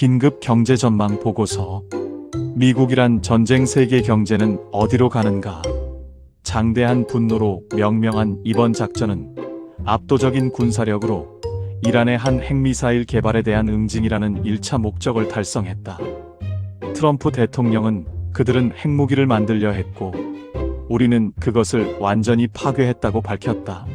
긴급 경제 전망 보고서. 미국이란 전쟁 세계 경제는 어디로 가는가? 장대한 분노로 명명한 이번 작전은 압도적인 군사력으로 이란의 한 핵미사일 개발에 대한 응징이라는 1차 목적을 달성했다. 트럼프 대통령은 그들은 핵무기를 만들려 했고 우리는 그것을 완전히 파괴했다고 밝혔다.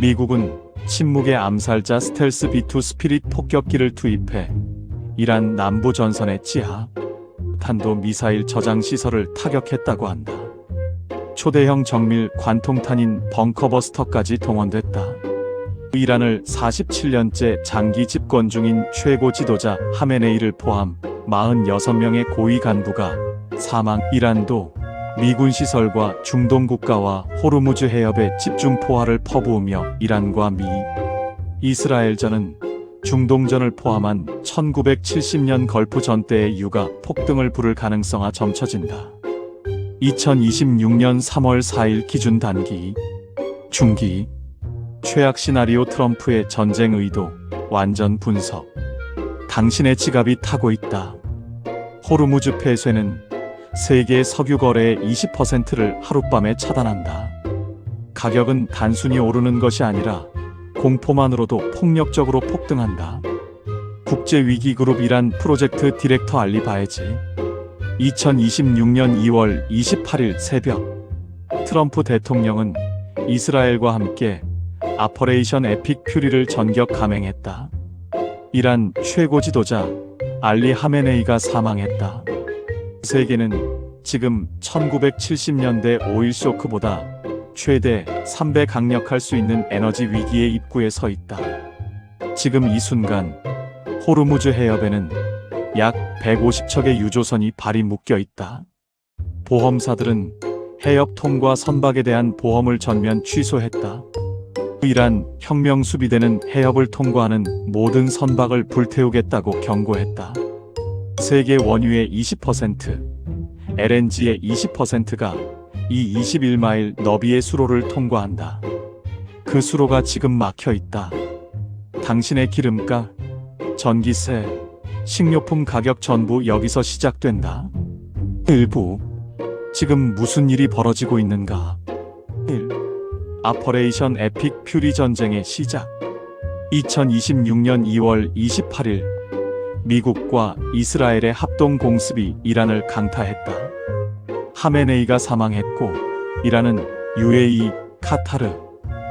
미국은 침묵의 암살자 스텔스 B2 스피릿 폭격기를 투입해 이란 남부 전선의 지하 탄도 미사일 저장 시설을 타격했다고 한다. 초대형 정밀 관통탄인 벙커버스터까지 동원됐다. 이란을 47년째 장기 집권 중인 최고 지도자 하메네이를 포함 46명의 고위 간부가 사망. 이란도 미군 시설과 중동 국가와 호르무즈 해협에 집중 포화를 퍼부으며 이란과 미, 이스라엘전은 중동전을 포함한 1970년 걸프 전대의 유가 폭등을 부를 가능성이 점쳐진다. 2026년 3월 4일 기준 단기, 중기, 최악 시나리오 트럼프의 전쟁 의도, 완전 분석. 당신의 지갑이 타고 있다. 호르무즈 폐쇄는 세계 석유 거래의 20%를 하룻밤에 차단한다. 가격은 단순히 오르는 것이 아니라 공포만으로도 폭력적으로 폭등한다. 국제위기그룹 이란 프로젝트 디렉터 알리 바에지. 2026년 2월 28일 새벽 트럼프 대통령은 이스라엘과 함께 아퍼레이션 에픽 퓨리를 전격 감행했다. 이란 최고 지도자 알리 하메네이가 사망했다. 세계는 지금 1970년대 오일 쇼크보다 최대 3배 강력할 수 있는 에너지 위기의 입구에 서 있다. 지금 이 순간 호르무즈 해협에는 약 150척의 유조선이 발이 묶여 있다. 보험사들은 해협 통과 선박에 대한 보험을 전면 취소했다. 이란 혁명 수비대는 해협을 통과하는 모든 선박을 불태우겠다고 경고했다. 세계 원유의 20%, LNG의 20%가 이 21마일 너비의 수로를 통과한다. 그 수로가 지금 막혀 있다. 당신의 기름값, 전기세, 식료품 가격 전부 여기서 시작된다. 일부. 지금 무슨 일이 벌어지고 있는가? 1. 아퍼레이션 에픽 퓨리 전쟁의 시작. 2026년 2월 28일 미국과 이스라엘의 합동 공습이 이란을 강타했다. 하메네이가 사망했고 이란은 UAE, 카타르,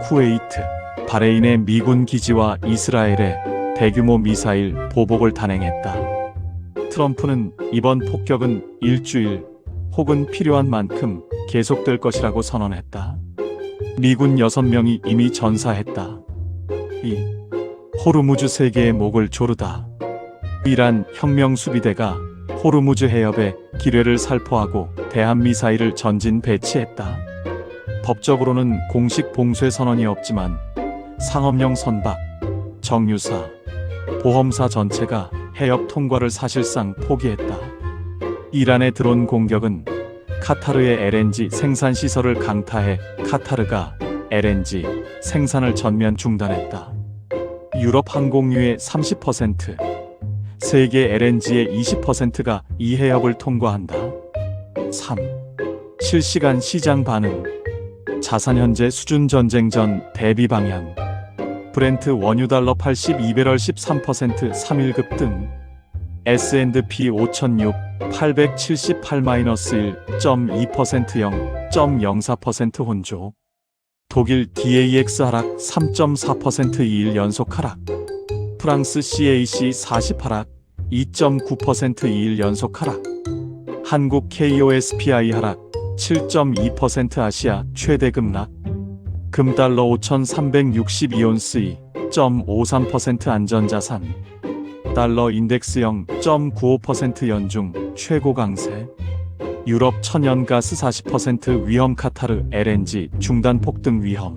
쿠웨이트, 바레인의 미군 기지와 이스라엘의 대규모 미사일 보복을 단행했다. 트럼프는 이번 폭격은 일주일 혹은 필요한 만큼 계속될 것이라고 선언했다. 미군 6명이 이미 전사했다. 2. 호르무즈 세계의 목을 조르다. 이란 혁명 수비대가 호르무즈 해협에 기뢰를 살포하고 대한미사일을 전진 배치했다. 법적으로는 공식 봉쇄 선언이 없지만 상업용 선박, 정유사, 보험사 전체가 해협 통과를 사실상 포기했다. 이란의 드론 공격은 카타르의 LNG 생산 시설을 강타해 카타르가 LNG 생산을 전면 중단했다. 유럽 항공유의 30%, 세계 LNG의 20%가 이 해협을 통과한다. 3. 실시간 시장 반응. 자산 현재 수준 전쟁 전 대비 방향. 브렌트 원유 달러 82배럴 13% 3일급 등. S&P 5006 878-1.2% 0.04% 혼조. 독일 DAX 하락 3.4% 2일 연속 하락. 프랑스 CAC 40 하락 2.9% 2일 연속 하락. 한국 KOSPI 하락 7.2% 아시아 최대 급락. 금달러 5,362온스 2.53% 안전자산. 달러 인덱스 0.95% 연중 최고 강세. 유럽 천연가스 40% 위험. 카타르 LNG 중단 폭등 위험.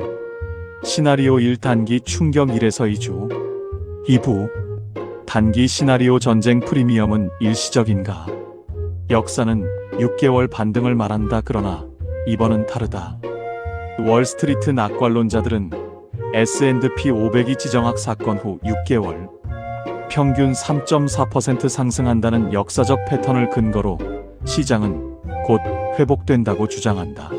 시나리오 1 단기 충격 1에서 2주. 2부. 단기 시나리오 전쟁 프리미엄은 일시적인가? 역사는 6개월 반등을 말한다. 그러나 이번은 다르다. 월스트리트 낙관론자들은 S&P 500이 지정학 사건 후 6개월 평균 3.4% 상승한다는 역사적 패턴을 근거로 시장은 곧 회복된다고 주장한다.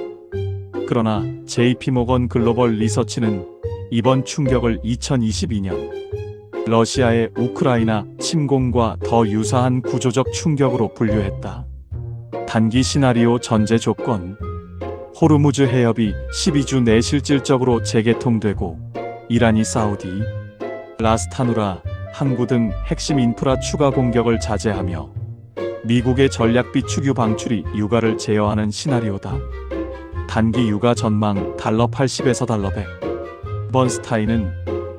그러나 JP모건 글로벌 리서치는 이번 충격을 2022년 러시아의 우크라이나 침공과 더 유사한 구조적 충격으로 분류했다. 단기 시나리오 전제 조건: 호르무즈 해협이 12주 내 실질적으로 재개통되고 이란이 사우디, 라스타누라, 항구 등 핵심 인프라 추가 공격을 자제하며 미국의 전략 비축유 방출이 유가를 제어하는 시나리오다. 단기 유가 전망 달러 80에서 달러 100. 번스타인은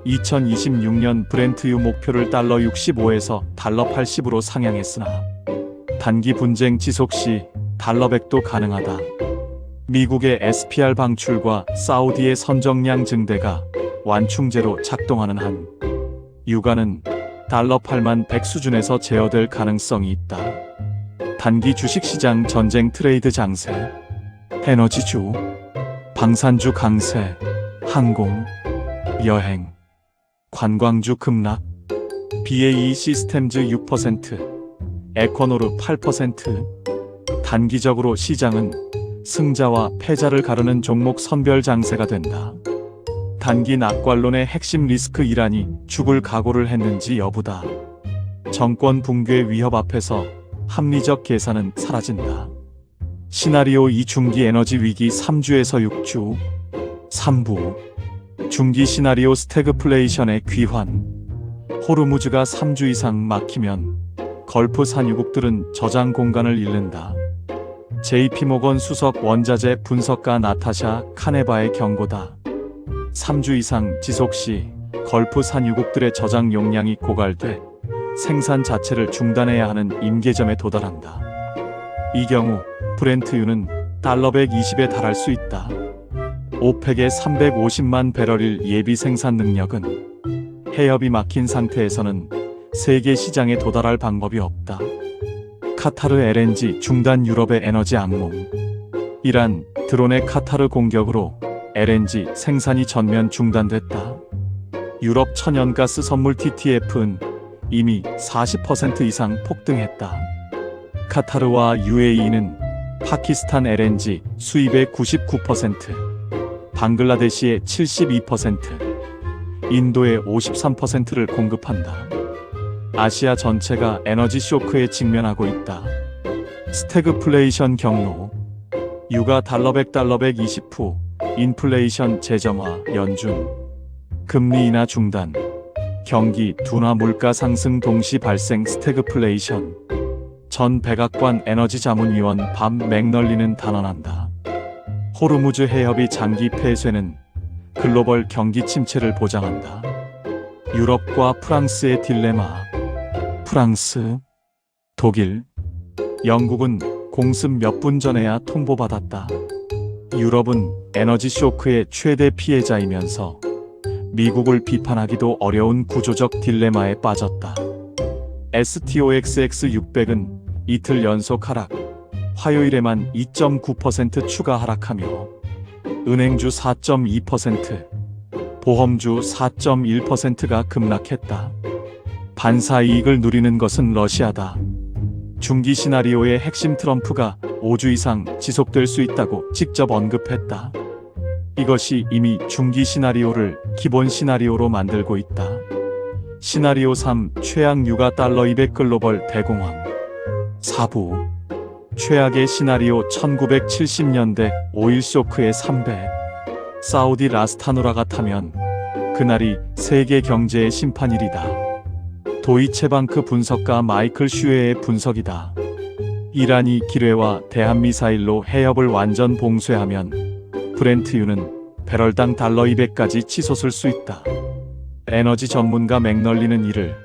2026년 브렌트유 목표를 달러 65에서 달러 80으로 상향했으나 단기 분쟁 지속 시 달러 100도 가능하다. 미국의 SPR 방출과 사우디의 선정량 증대가 완충제로 작동하는 한 유가는 달러 8만 100 수준에서 제어될 가능성이 있다. 단기 주식시장 전쟁 트레이드 장세: 에너지주, 방산주 강세, 항공, 여행, 관광주 급락, BAE 시스템즈 6%, 에코노르 8%. 단기적으로 시장은 승자와 패자를 가르는 종목 선별 장세가 된다. 단기 낙관론의 핵심 리스크: 이란이 죽을 각오를 했는지 여부다. 정권 붕괴 위협 앞에서 합리적 계산은 사라진다. 시나리오 2: 중기 에너지 위기 3주에서 6주. 3부 중기 시나리오: 스태그플레이션의 귀환. 호르무즈가 3주 이상 막히면 걸프 산유국들은 저장 공간을 잃는다. JP모건 수석 원자재 분석가 나타샤 카네바의 경고다. 3주 이상 지속 시 걸프 산유국들의 저장 용량이 고갈돼 생산 자체를 중단해야 하는 임계점에 도달한다. 이 경우 브렌트유는 달러 120에 달할 수 있다. 오펙의 350만 배럴일 예비 생산 능력은 해협이 막힌 상태에서는 세계 시장에 도달할 방법이 없다. 카타르 LNG 중단: 유럽의 에너지 악몽. 이란 드론의 카타르 공격으로 LNG 생산이 전면 중단됐다. 유럽 천연가스 선물 TTF는 이미 40% 이상 폭등했다. 카타르와 UAE는 파키스탄 LNG 수입의 99%, 방글라데시의 72%, 인도의 53%를 공급한다. 아시아 전체가 에너지 쇼크에 직면하고 있다. 스태그플레이션 경로: 유가 달러 100 달러 120 후 인플레이션 재정화 연준, 금리 인하 중단, 경기 둔화 물가 상승 동시 발생 스태그플레이션. 전 백악관 에너지자문위원 밤 맥널리는 단언한다. 호르무즈 해협이 장기 폐쇄는 글로벌 경기 침체를 보장한다. 유럽과 프랑스의 딜레마. 프랑스, 독일, 영국은 공습 몇 분 전에야 통보받았다. 유럽은 에너지 쇼크의 최대 피해자이면서 미국을 비판하기도 어려운 구조적 딜레마에 빠졌다. STOXX 600은 이틀 연속 하락, 화요일에만 2.9% 추가 하락하며 은행주 4.2%, 보험주 4.1%가 급락했다. 반사이익을 누리는 것은 러시아다. 중기 시나리오의 핵심: 트럼프가 5주 이상 지속될 수 있다고 직접 언급했다. 이것이 이미 중기 시나리오를 기본 시나리오로 만들고 있다. 시나리오 3: 최악 유가 달러 200 글로벌 대공황. 4부 최악의 시나리오: 1970년대 오일 쇼크의 3배. 사우디 라스타누라가 타면 그날이 세계 경제의 심판일이다. 도이체방크 분석가 마이클 슈에의 분석이다. 이란이 기뢰와 대한미사일로 해협을 완전 봉쇄하면 브렌트유는 배럴당 달러 200까지 치솟을 수 있다. 에너지 전문가 맥널리는 이를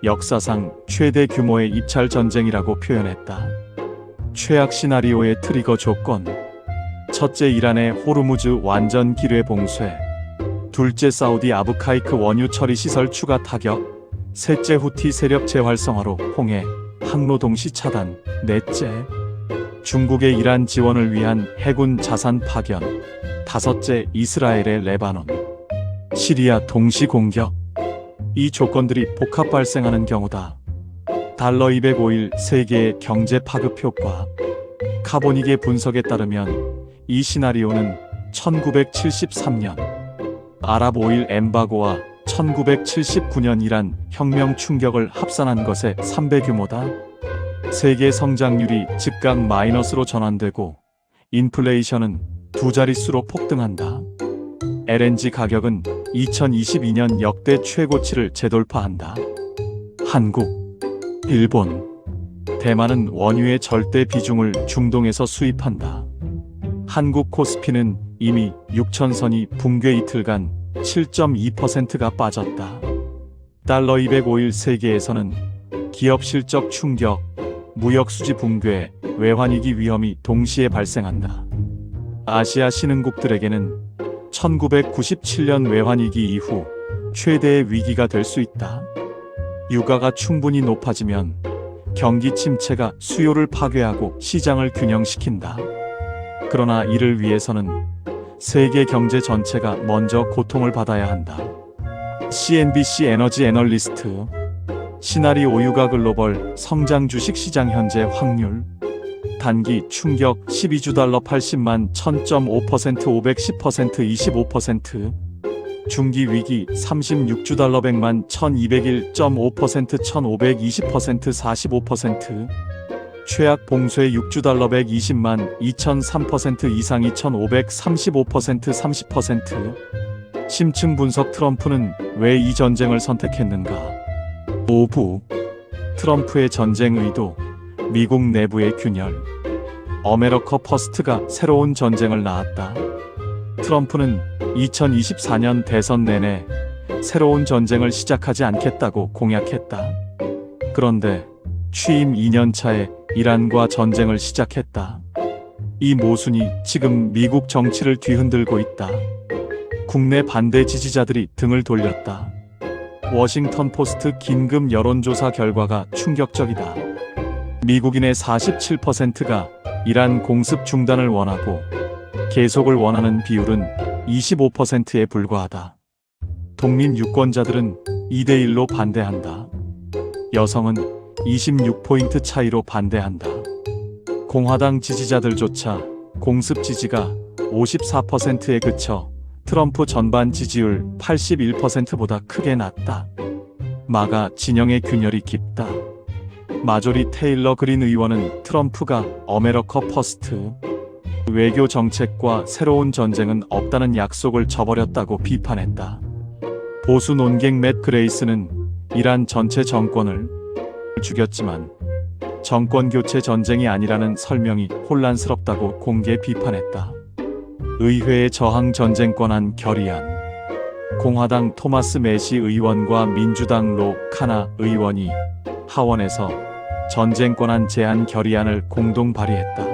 역사상 최대 규모의 입찰 전쟁이라고 표현했다. 최악 시나리오의 트리거 조건: 첫째, 이란의 호르무즈 완전 기뢰 봉쇄. 둘째, 사우디 아브카이크 원유 처리 시설 추가 타격. 셋째, 후티 세력 재활성화로 홍해 항로 동시 차단. 넷째, 중국의 이란 지원을 위한 해군 자산 파견. 다섯째, 이스라엘의 레바논, 시리아 동시 공격. 이 조건들이 복합 발생하는 경우다. 달러 205일 세계의 경제 파급 효과. 카보닉의 분석에 따르면 이 시나리오는 1973년 아랍 오일 엠바고와 1979년 이란 혁명 충격을 합산한 것의 3배 규모다. 세계 성장률이 즉각 마이너스로 전환되고 인플레이션은 두 자릿수로 폭등한다. LNG 가격은 2022년 역대 최고치를 재돌파한다. 한국, 일본, 대만은 원유의 절대 비중을 중동에서 수입한다. 한국 코스피는 이미 6천선이 붕괴 이틀간 7.2%가 빠졌다. 달러 205일 세계에서는 기업 실적 충격, 무역 수지 붕괴, 외환위기 위험이 동시에 발생한다. 아시아 신흥국들에게는 1997년 외환위기 이후 최대의 위기가 될 수 있다. 유가가 충분히 높아지면 경기 침체가 수요를 파괴하고 시장을 균형시킨다. 그러나 이를 위해서는 세계 경제 전체가 먼저 고통을 받아야 한다. CNBC 에너지 애널리스트 시나리오 유가 글로벌 성장 주식 시장 현재 확률 단기 충격 12주 달러 80만 1000.5% 510% 25% 중기 위기 36주 달러 100만 1201.5% 1520% 45% 최악 봉쇄 6주 달러 120만 2003% 이상 2535% 30% 심층 분석 트럼프는 왜 이 전쟁을 선택했는가? 5부 트럼프의 전쟁 의도 미국 내부의 균열 어메리카 퍼스트가 새로운 전쟁을 낳았다. 트럼프는 2024년 대선 내내 새로운 전쟁을 시작하지 않겠다고 공약했다. 그런데 취임 2년 차에 이란과 전쟁을 시작했다. 이 모순이 지금 미국 정치를 뒤흔들고 있다. 국내 반대 지지자들이 등을 돌렸다. 워싱턴 포스트 긴급 여론조사 결과가 충격적이다. 미국인의 47%가 이란 공습 중단을 원하고 계속을 원하는 비율은 25%에 불과하다. 독립 유권자들은 2대1로 반대한다. 여성은 26포인트 차이로 반대한다. 공화당 지지자들조차 공습 지지가 54%에 그쳐 트럼프 전반 지지율 81%보다 크게 낮다. 마가 진영의 균열이 깊다. 마조리 테일러 그린 의원은 트럼프가 어메리카 퍼스트 외교 정책과 새로운 전쟁은 없다는 약속을 저버렸다고 비판했다. 보수 논객 맷 그레이스는 이란 전체 정권을 죽였지만 정권 교체 전쟁이 아니라는 설명이 혼란스럽다고 공개 비판했다. 의회의 저항 전쟁권안 결의안 공화당 토마스 매시 의원과 민주당 로 카나 의원이 하원에서 전쟁권안 제한 결의안을 공동 발의했다.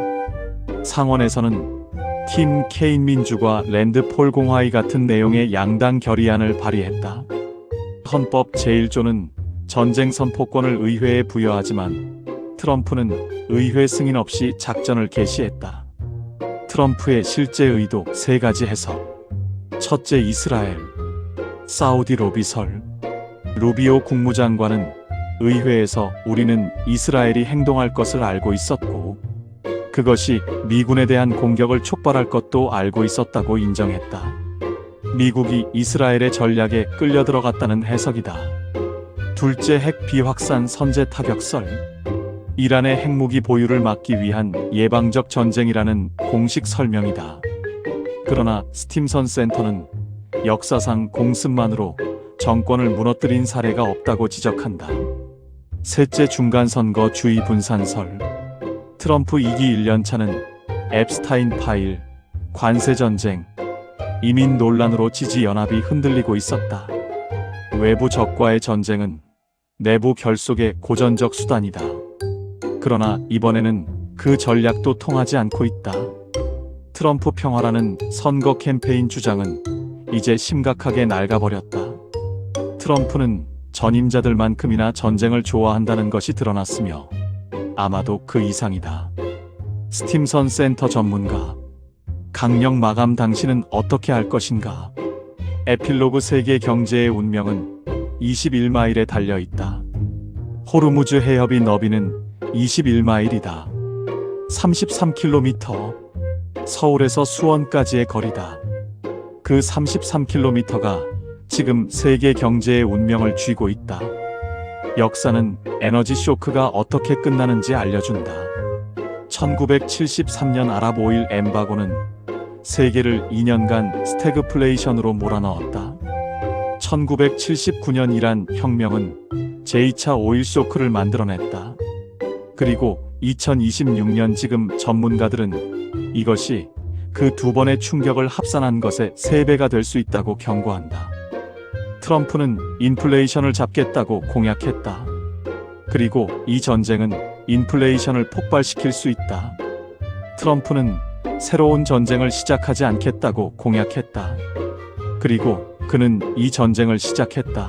상원에서는 팀 케인 민주과 랜드 폴 공화의 같은 내용의 양당 결의안을 발의했다. 헌법 제1조는 전쟁 선포권을 의회에 부여하지만 트럼프는 의회 승인 없이 작전을 개시했다. 트럼프의 실제 의도 3가지 해석. 첫째, 이스라엘. 사우디 로비설. 루비오 국무장관은 의회에서 우리는 이스라엘이 행동할 것을 알고 있었고 그것이 미군에 대한 공격을 촉발할 것도 알고 있었다고 인정했다. 미국이 이스라엘의 전략에 끌려들어갔다는 해석이다. 둘째, 핵 비확산 선제 타격설. 이란의 핵무기 보유를 막기 위한 예방적 전쟁이라는 공식 설명이다. 그러나 스팀선 센터는 역사상 공습만으로 정권을 무너뜨린 사례가 없다고 지적한다. 셋째, 중간선거 주의 분산설. 트럼프 2기 1년차는 앱스타인 파일, 관세전쟁, 이민 논란으로 지지연합이 흔들리고 있었다. 외부 적과의 전쟁은 내부 결속의 고전적 수단이다. 그러나 이번에는 그 전략도 통하지 않고 있다. 트럼프 평화라는 선거 캠페인 주장은 이제 심각하게 낡아버렸다. 트럼프는 전임자들만큼이나 전쟁을 좋아한다는 것이 드러났으며 아마도 그 이상이다. 스팀선 센터 전문가. 강령 마감 당신은 어떻게 할 것인가? 에필로그 세계 경제의 운명은 21마일에 달려 있다. 호르무즈 해협의 너비는 21마일이다. 33km. 서울에서 수원까지의 거리다. 그 33km가 지금 세계 경제의 운명을 쥐고 있다. 역사는 에너지 쇼크가 어떻게 끝나는지 알려준다. 1973년 아랍 오일 엠바고는 세계를 2년간 스태그플레이션으로 몰아넣었다. 1979년 이란 혁명은 제2차 오일 쇼크를 만들어냈다. 그리고 2026년 지금 전문가들은 이것이 그 두 번의 충격을 합산한 것의 3배가 될 수 있다고 경고한다. 트럼프는 인플레이션을 잡겠다고 공약했다. 그리고 이 전쟁은 인플레이션을 폭발시킬 수 있다. 트럼프는 새로운 전쟁을 시작하지 않겠다고 공약했다. 그리고 그는 이 전쟁을 시작했다.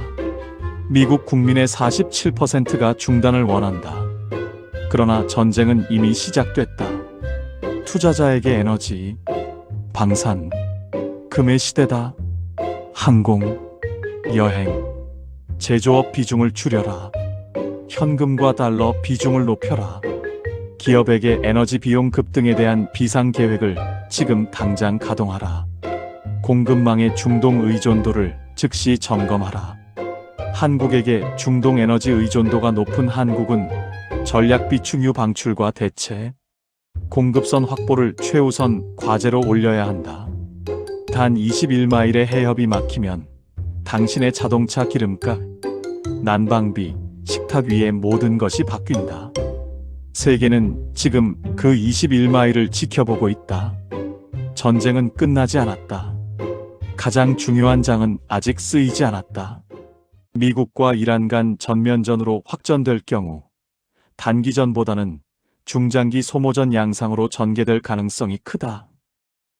미국 국민의 47%가 중단을 원한다. 그러나 전쟁은 이미 시작됐다. 투자자에게 에너지, 방산, 금의 시대다. 항공, 여행, 제조업 비중을 줄여라. 현금과 달러 비중을 높여라. 기업에게 에너지 비용 급등에 대한 비상 계획을 지금 당장 가동하라. 공급망의 중동 의존도를 즉시 점검하라. 한국에게 중동 에너지 의존도가 높은 한국은 전략 비축유 방출과 대체, 공급선 확보를 최우선 과제로 올려야 한다. 단 21마일의 해협이 막히면 당신의 자동차 기름값, 난방비, 식탁 위의 모든 것이 바뀐다. 세계는 지금 그 21마일을 지켜보고 있다. 전쟁은 끝나지 않았다. 가장 중요한 장은 아직 쓰이지 않았다. 미국과 이란 간 전면전으로 확전될 경우 단기전보다는 중장기 소모전 양상으로 전개될 가능성이 크다.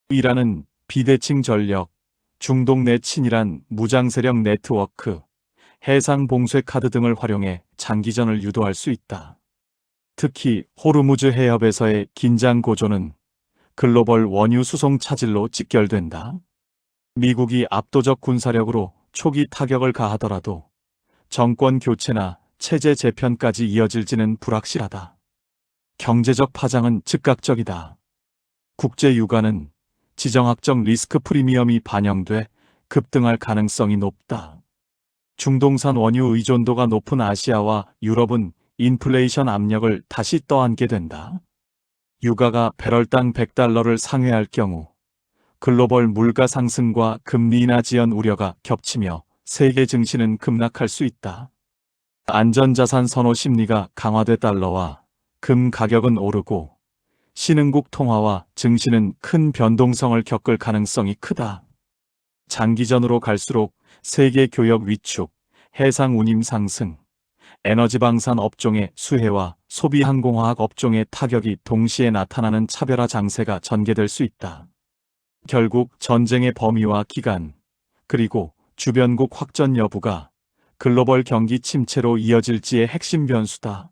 이란은 비대칭 전력, 중동 내 친이란 무장세력 네트워크, 해상 봉쇄 카드 등을 활용해 장기전을 유도할 수 있다. 특히 호르무즈 해협에서의 긴장 고조는 글로벌 원유 수송 차질로 직결된다. 미국이 압도적 군사력으로 초기 타격을 가하더라도 정권 교체나 체제 재편까지 이어질지는 불확실하다. 경제적 파장은 즉각적이다. 국제 유가는 지정학적 리스크 프리미엄이 반영돼 급등할 가능성이 높다. 중동산 원유 의존도가 높은 아시아와 유럽은 인플레이션 압력을 다시 떠안게 된다. 유가가 배럴당 $100를 상회할 경우 글로벌 물가 상승과 금리 인하 지연 우려가 겹치며 세계 증시는 급락할 수 있다. 안전자산 선호 심리가 강화돼 달러와 금 가격은 오르고 신흥국 통화와 증시는 큰 변동성을 겪을 가능성이 크다. 장기전으로 갈수록 세계 교역 위축, 해상 운임 상승, 에너지 방산 업종의 수혜와 소비 항공화학 업종의 타격이 동시에 나타나는 차별화 장세가 전개될 수 있다. 결국 전쟁의 범위와 기간, 그리고 주변국 확전 여부가 글로벌 경기 침체로 이어질지의 핵심 변수다.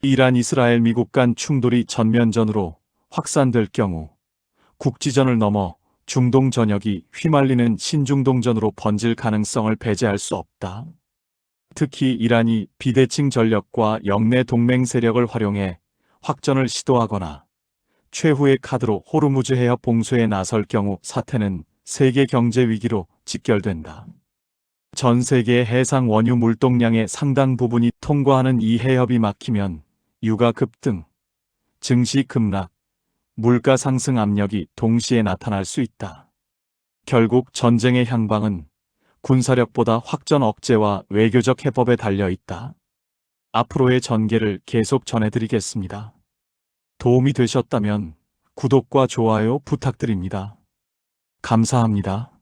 이란, 이스라엘, 미국 간 충돌이 전면전으로 확산될 경우 국지전을 넘어 중동 전역이 휘말리는 신중동전으로 번질 가능성을 배제할 수 없다. 특히 이란이 비대칭 전력과 영내 동맹 세력을 활용해 확전을 시도하거나 최후의 카드로 호르무즈 해협 봉쇄에 나설 경우 사태는 세계 경제 위기로 직결된다. 전 세계의 해상 원유 물동량의 상당 부분이 통과하는 이 해협이 막히면 유가 급등, 증시 급락, 물가 상승 압력이 동시에 나타날 수 있다. 결국 전쟁의 향방은 군사력보다 확전 억제와 외교적 해법에 달려 있다. 앞으로의 전개를 계속 전해드리겠습니다. 도움이 되셨다면 구독과 좋아요 부탁드립니다. 감사합니다.